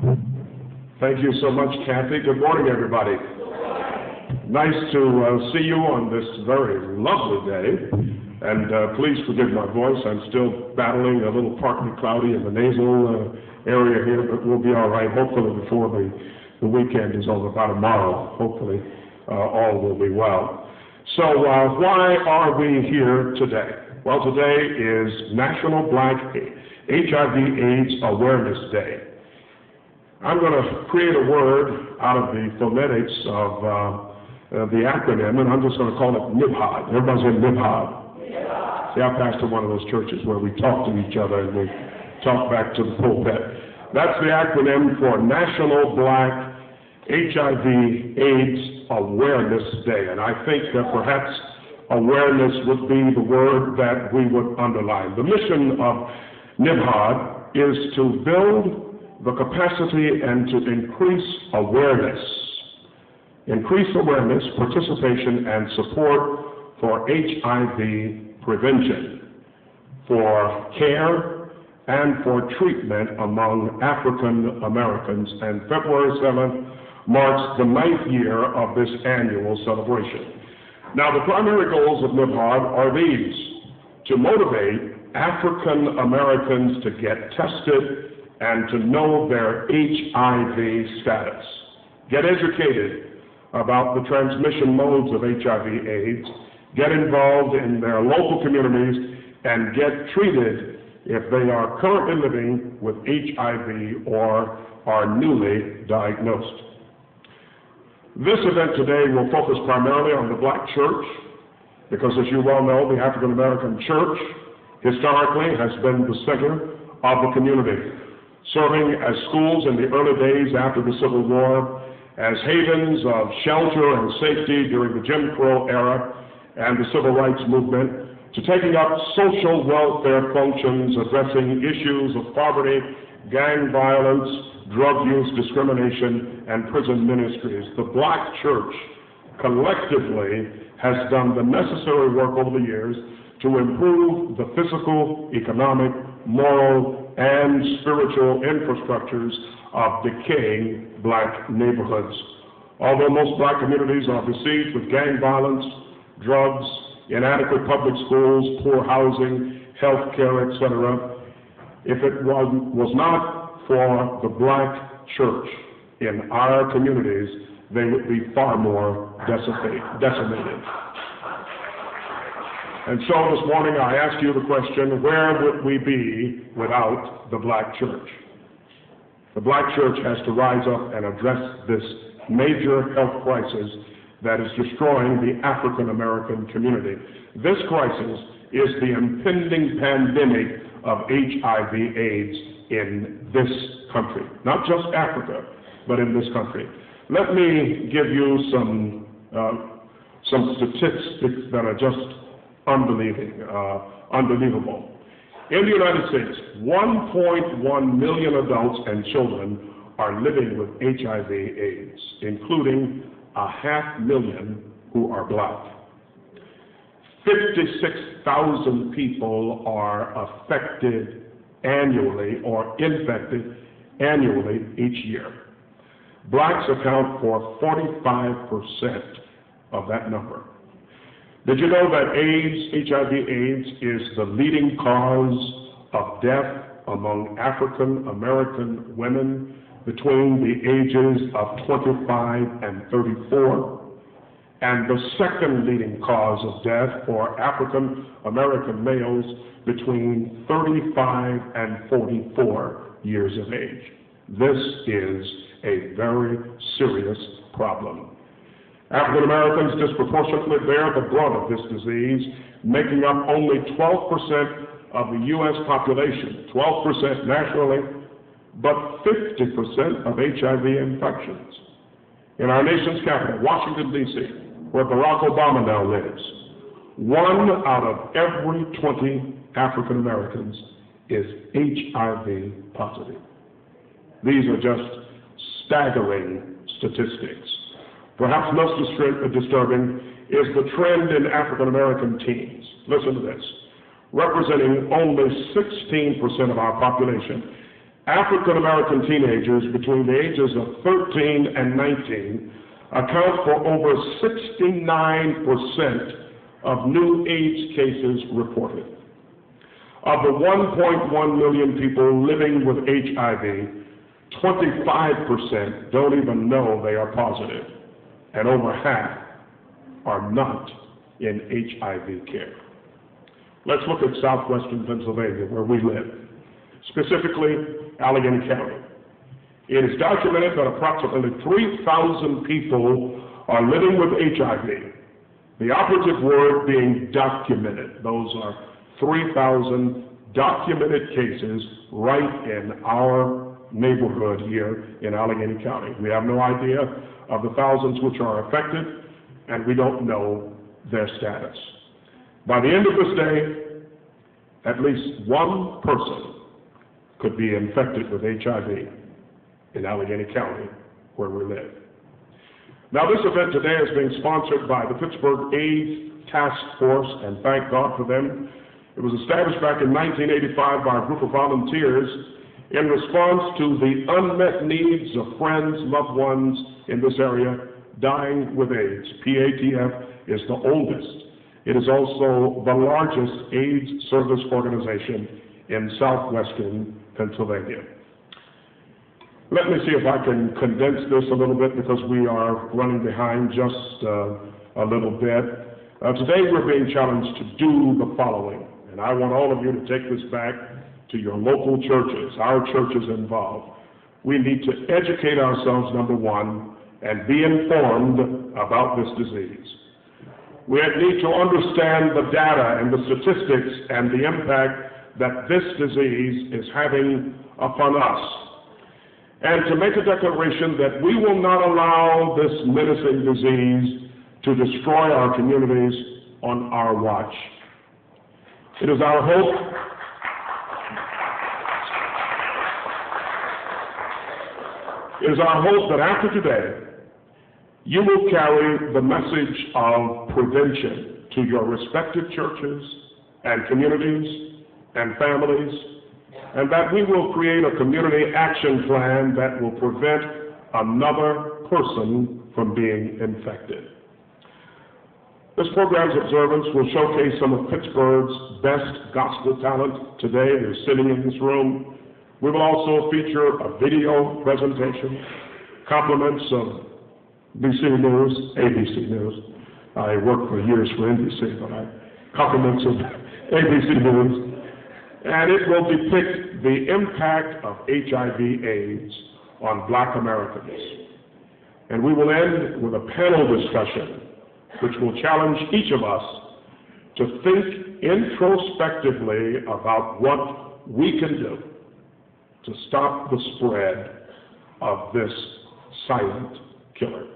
Thank you so much, Kathy. Good morning, everybody. Nice to see you on this very lovely day. And please forgive my voice. I'm still battling a little partly cloudy in the nasal area here, but we'll be all right. Hopefully before the weekend is over, by tomorrow, hopefully all will be well. So why are we here today? Well, today is National Black HIV/AIDS Awareness Day. I'm going to create a word out of the phonetics of the acronym, and I'm just going to call it NIBHOD. Everybody say NIBHOD. See, I pastor one of those churches where we talk to each other and we talk back to the pulpit. That's the acronym for National Black HIV/AIDS Awareness Day. And I think that perhaps awareness would be the word that we would underline. The mission of NIBHOD is to build the capacity and to increase awareness, participation, and support for HIV prevention, for care, and for treatment among African Americans. And February 7th marks the 9th year of this annual celebration. Now, the primary goals of NIBHOD are these: to motivate African Americans to get tested and to know their HIV status, get educated about the transmission modes of HIV/AIDS, get involved in their local communities, and get treated if they are currently living with HIV or are newly diagnosed. This event today will focus primarily on the Black church, because as you well know, the African American church historically has been the center of the community, serving as schools in the early days after the Civil War, as havens of shelter and safety during the Jim Crow era and the Civil Rights Movement, to taking up social welfare functions addressing issues of poverty, gang violence, drug use, discrimination, and prison ministries. The Black church collectively has done the necessary work over the years to improve the physical, economic, moral, and spiritual infrastructures of decaying Black neighborhoods. Although most Black communities are besieged with gang violence, drugs, inadequate public schools, poor housing, health care, etc., if it was not for the Black church in our communities, they would be far more decimated. And so this morning I ask you the question, where would we be without the Black church? The Black church has to rise up and address this major health crisis that is destroying the African American community. This crisis is the impending pandemic of HIV/AIDS in this country, not just Africa, but in this country. Let me give you some statistics that are just unbelievable. In the United States, 1.1 million adults and children are living with HIV/AIDS, including 500,000 who are Black. 56,000 people are affected annually or infected annually each year. Blacks account for 45% of that number. Did you know that HIV/AIDS is the leading cause of death among African American women between the ages of 25 and 34? And the second leading cause of death for African American males between 35 and 44 years of age. This is a very serious problem. African Americans disproportionately bear the brunt of this disease, making up only 12% of the U.S. population, 12% nationally, but 50% of HIV infections. In our nation's capital, Washington, D.C., where Barack Obama now lives, 1 out of every 20 African Americans is HIV positive. These are just staggering statistics. Perhaps most disturbing is the trend in African American teens. Listen to this. Representing only 16% of our population, African American teenagers between the ages of 13 and 19 account for over 69% of new AIDS cases reported. Of the 1.1 million people living with HIV, 25% don't even know they are positive, and over half are not in HIV care. Let's look at southwestern Pennsylvania, where we live, specifically Allegheny County. It is documented that approximately 3,000 people are living with HIV. The operative word being documented. Those are 3,000 documented cases right in our neighborhood here in Allegheny County. We have no idea of the thousands which are affected, and we don't know their status. By the end of this day, at least one person could be infected with HIV in Allegheny County, where we live. Now, this event today is being sponsored by the Pittsburgh AIDS Task Force, and thank God for them. It was established back in 1985 by a group of volunteers in response to the unmet needs of friends, loved ones in this area dying with AIDS. PATF is the oldest. It is also the largest AIDS service organization in southwestern Pennsylvania. Let me see if I can condense this a little bit because we are running behind just a little bit. Today we're being challenged to do the following, and I want all of you to take this back to your local churches, our churches involved. We need to educate ourselves, number one, and be informed about this disease. We need to understand the data and the statistics and the impact that this disease is having upon us. And to make a declaration that we will not allow this menacing disease to destroy our communities on our watch. It is our hope that after today, you will carry the message of prevention to your respective churches and communities and families, and that we will create a community action plan that will prevent another person from being infected. This program's observance will showcase some of Pittsburgh's best gospel talent today. They're sitting in this room. We will also feature a video presentation, compliments of ABC News. I worked for years for NBC, but compliments of ABC News. And it will depict the impact of HIV/AIDS on Black Americans. And we will end with a panel discussion which will challenge each of us to think introspectively about what we can do to stop the spread of this silent killer.